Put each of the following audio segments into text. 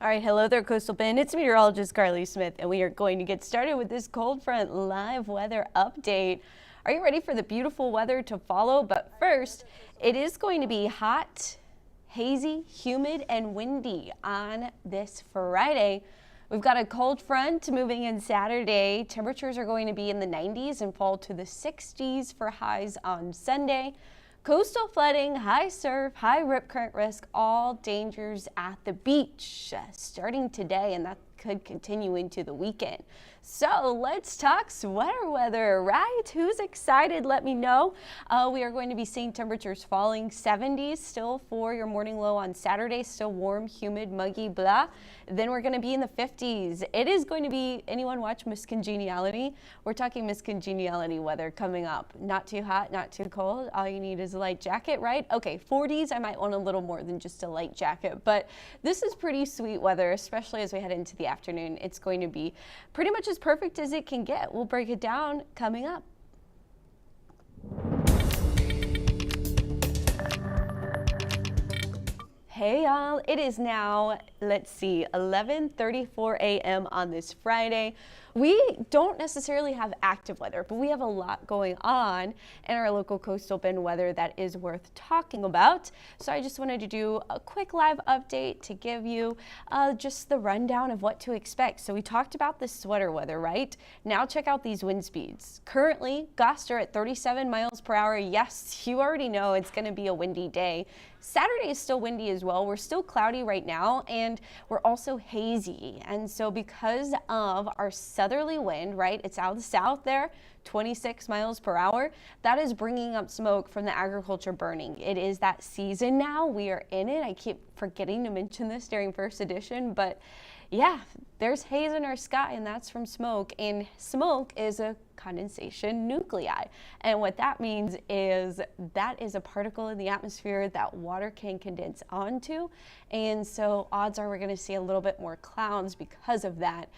All right, hello there, Coastal Bend. It's Meteorologist Carly Smith, and we are going to get started with this cold front live weather update. Are you ready for the beautiful weather to follow? But first, it is going to be hot, hazy, humid, and windy on this Friday. We've got a cold front moving in Saturday. Temperatures are going to be in the 90s and fall to the 60s for highs on Sunday. Coastal flooding, high surf, high rip current risk, all dangers at the beach starting today, and that could continue into the weekend. So let's talk sweater weather, right? Who's excited? Let me know. We are going to be seeing temperatures falling 70s still for your morning low on Saturday. Still warm, humid, muggy, blah. Then we're going to be in the 50s. It is going to be, anyone watch Miss Congeniality? We're talking Miss Congeniality weather coming up. Not too hot, not too cold. All you need is a light jacket, right? Okay, 40s, I might want a little more than just a light jacket, but this is pretty sweet weather, especially as we head into the afternoon. It's going to be pretty much as perfect as it can get. We'll break it down coming up. Hey y'all, it is now, let's see, 11:34 a.m. on this Friday. We don't necessarily have active weather, but we have a lot going on in our local Coastal Bend weather that is worth talking about. So I just wanted to do a quick live update to give you just the rundown of what to expect. So we talked about the sweater weather, right? Now check out these wind speeds. Currently, gusts are at 37 miles per hour. Yes, you already know it's going to be a windy day. Saturday is still windy as well. We're still cloudy right now, and we're also hazy. And so because of our southerly wind, right, it's out of the south there, 26 miles per hour, that is bringing up smoke from the agriculture burning. It is that season now. We are in it. I keep forgetting to mention this during first edition, but yeah, there's haze in our sky, and that's from smoke, and smoke is a condensation nuclei. And what that means is that is a particle in the atmosphere that water can condense onto. And so odds are we're going to see a little bit more clouds because of that.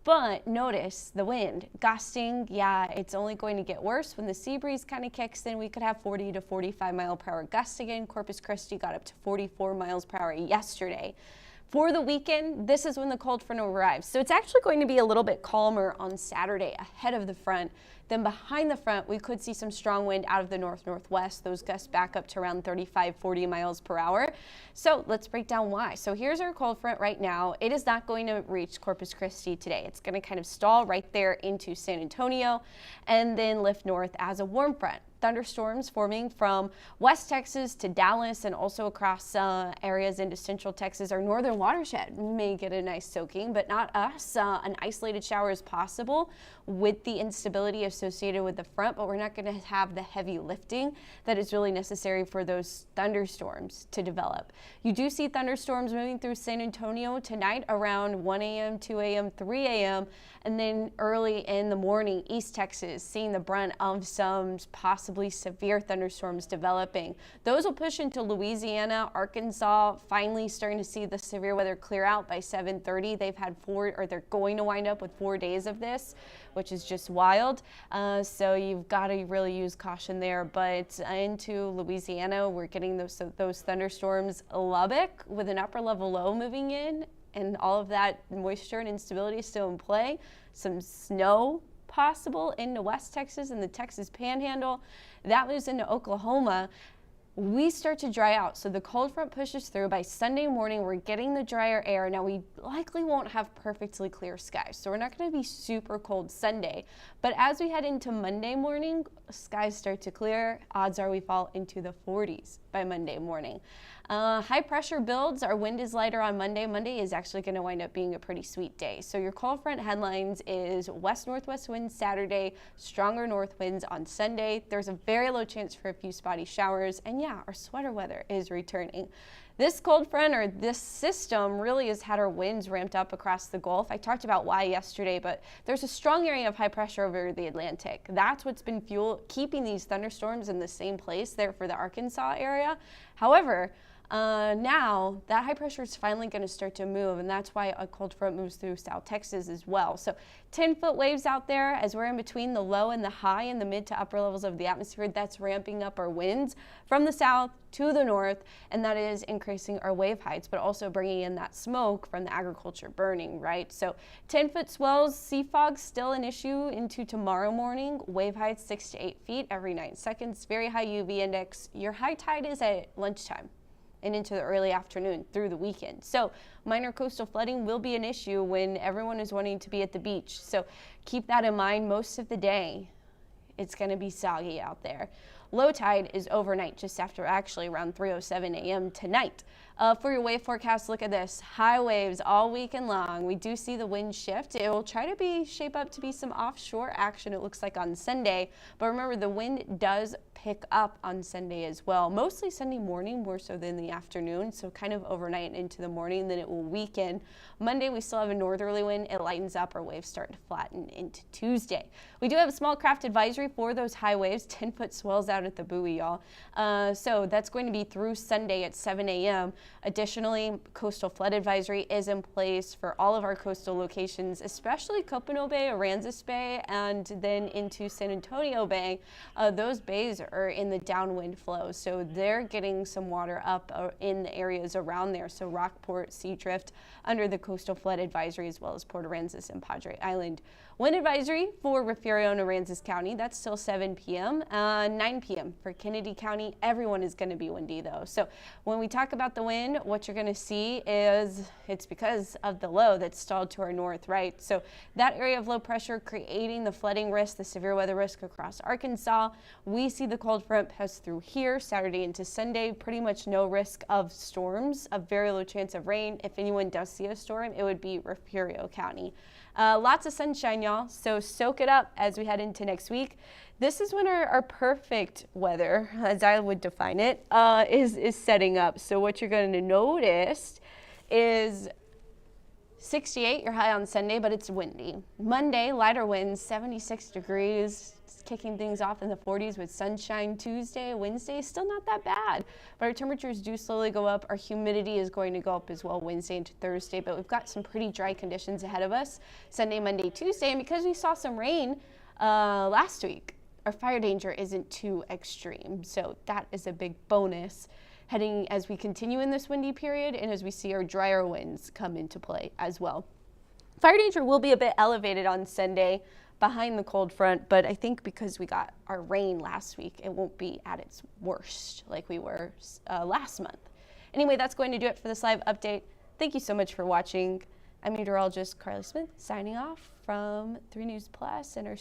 But notice the wind gusting. Yeah, it's only going to get worse when the sea breeze kind of kicks in. We could have 40 to 45 mile per hour gusts again. Corpus Christi got up to 44 miles per hour yesterday. For the weekend, this is when the cold front arrives. So it's actually going to be a little bit calmer on Saturday ahead of the front. Then behind the front, we could see some strong wind out of the north-northwest. Those gusts back up to around 35, 40 miles per hour. So let's break down why. So here's our cold front right now. It is not going to reach Corpus Christi today. It's going to kind of stall right there into San Antonio and then lift north as a warm front. Thunderstorms forming from West Texas to Dallas and also across areas into Central Texas. Our northern watershed may get a nice soaking, but not us. An isolated shower is possible with the instability associated with the front, but we're not going to have the heavy lifting that is really necessary for those thunderstorms to develop. You do see thunderstorms moving through San Antonio tonight around 1 a.m., 2 a.m., 3 a.m., and then early in the morning, East Texas seeing the brunt of some possibly severe thunderstorms developing. Those will push into Louisiana, Arkansas, finally starting to see the severe weather clear out by 7:30. They've had they're going to wind up with 4 days of this, which is just wild. So you've got to really use caution there. But into Louisiana, we're getting those thunderstorms. Lubbock with an upper level low moving in, and all of that moisture and instability still in play. Some snow possible into West Texas and the Texas Panhandle. That moves into Oklahoma. We start to dry out. So the cold front pushes through. By Sunday morning, we're getting the drier air. Now, we likely won't have perfectly clear skies, so we're not going to be super cold Sunday. But as we head into Monday morning, skies start to clear. Odds are we fall into the 40s by Monday morning. High pressure builds. Our wind is lighter on Monday. Monday is actually going to wind up being a pretty sweet day. So your cold front headlines is west-northwest winds Saturday, stronger north winds on Sunday. There's a very low chance for a few spotty showers. And yeah, our sweater weather is returning. This cold front, or this system, really has had our winds ramped up across the Gulf. I talked about why yesterday, but there's a strong area of high pressure over the Atlantic. That's what's been keeping these thunderstorms in the same place there for the Arkansas area. However, Now, that high pressure is finally going to start to move, and that's why a cold front moves through South Texas as well. So 10-foot waves out there as we're in between the low and the high in the mid to upper levels of the atmosphere. That's ramping up our winds from the south to the north, and that is increasing our wave heights, but also bringing in that smoke from the agriculture burning, right? So 10-foot swells, sea fog still an issue into tomorrow morning. Wave heights 6 to 8 feet every 9 seconds. Very high UV index. Your high tide is at lunchtime and into the early afternoon through the weekend. So minor coastal flooding will be an issue when everyone is wanting to be at the beach. So keep that in mind. Most of the day, it's going to be soggy out there. Low tide is overnight, just after actually around 3:07 a.m. tonight. For your wave forecast, look at this. High waves all weekend long. We do see the wind shift. It will try to shape up to be some offshore action, it looks like, on Sunday. But remember, the wind does pick up on Sunday as well. Mostly Sunday morning, more so than the afternoon. So kind of overnight into the morning, then it will weaken. Monday, we still have a northerly wind. It lightens up. Our waves start to flatten into Tuesday. We do have a small craft advisory for those high waves. 10-foot swells out at the buoy, y'all. So that's going to be through Sunday at 7 a.m. Additionally, coastal flood advisory is in place for all of our coastal locations, especially Copano Bay, Aransas Bay, and then into San Antonio Bay. Those bays are in the downwind flow, so they're getting some water up in the areas around there. So Rockport, Seadrift, under the coastal flood advisory, as well as Port Aransas and Padre Island. Wind advisory for Refugio and Aransas County, that's still 7 p.m. 9 p.m. for Kennedy County. Everyone is going to be windy, though. So when we talk about the wind, what you're going to see is it's because of the low that's stalled to our north, right? So that area of low pressure creating the flooding risk, the severe weather risk across Arkansas. We see the cold front pass through here Saturday into Sunday. Pretty much no risk of storms, a very low chance of rain. If anyone does see a storm, it would be Refugio County. Lots of sunshine, y'all, so soak it up as we head into next week. This is when our perfect weather, as I would define it, is setting up. So what you're going to notice is 68, your high on Sunday, but it's windy. Monday, lighter winds, 76 degrees, kicking things off in the 40s with sunshine. Tuesday, Wednesday, still not that bad, but our temperatures do slowly go up. Our humidity is going to go up as well Wednesday into Thursday, but we've got some pretty dry conditions ahead of us Sunday, Monday, Tuesday, and because we saw some rain last week, our fire danger isn't too extreme, so that is a big bonus heading as we continue in this windy period and as we see our drier winds come into play as well. Fire danger will be a bit elevated on Sunday behind the cold front, but I think because we got our rain last week, it won't be at its worst like we were last month. Anyway, that's going to do it for this live update. Thank you so much for watching. I'm meteorologist Carly Smith signing off from 3 News Plus and our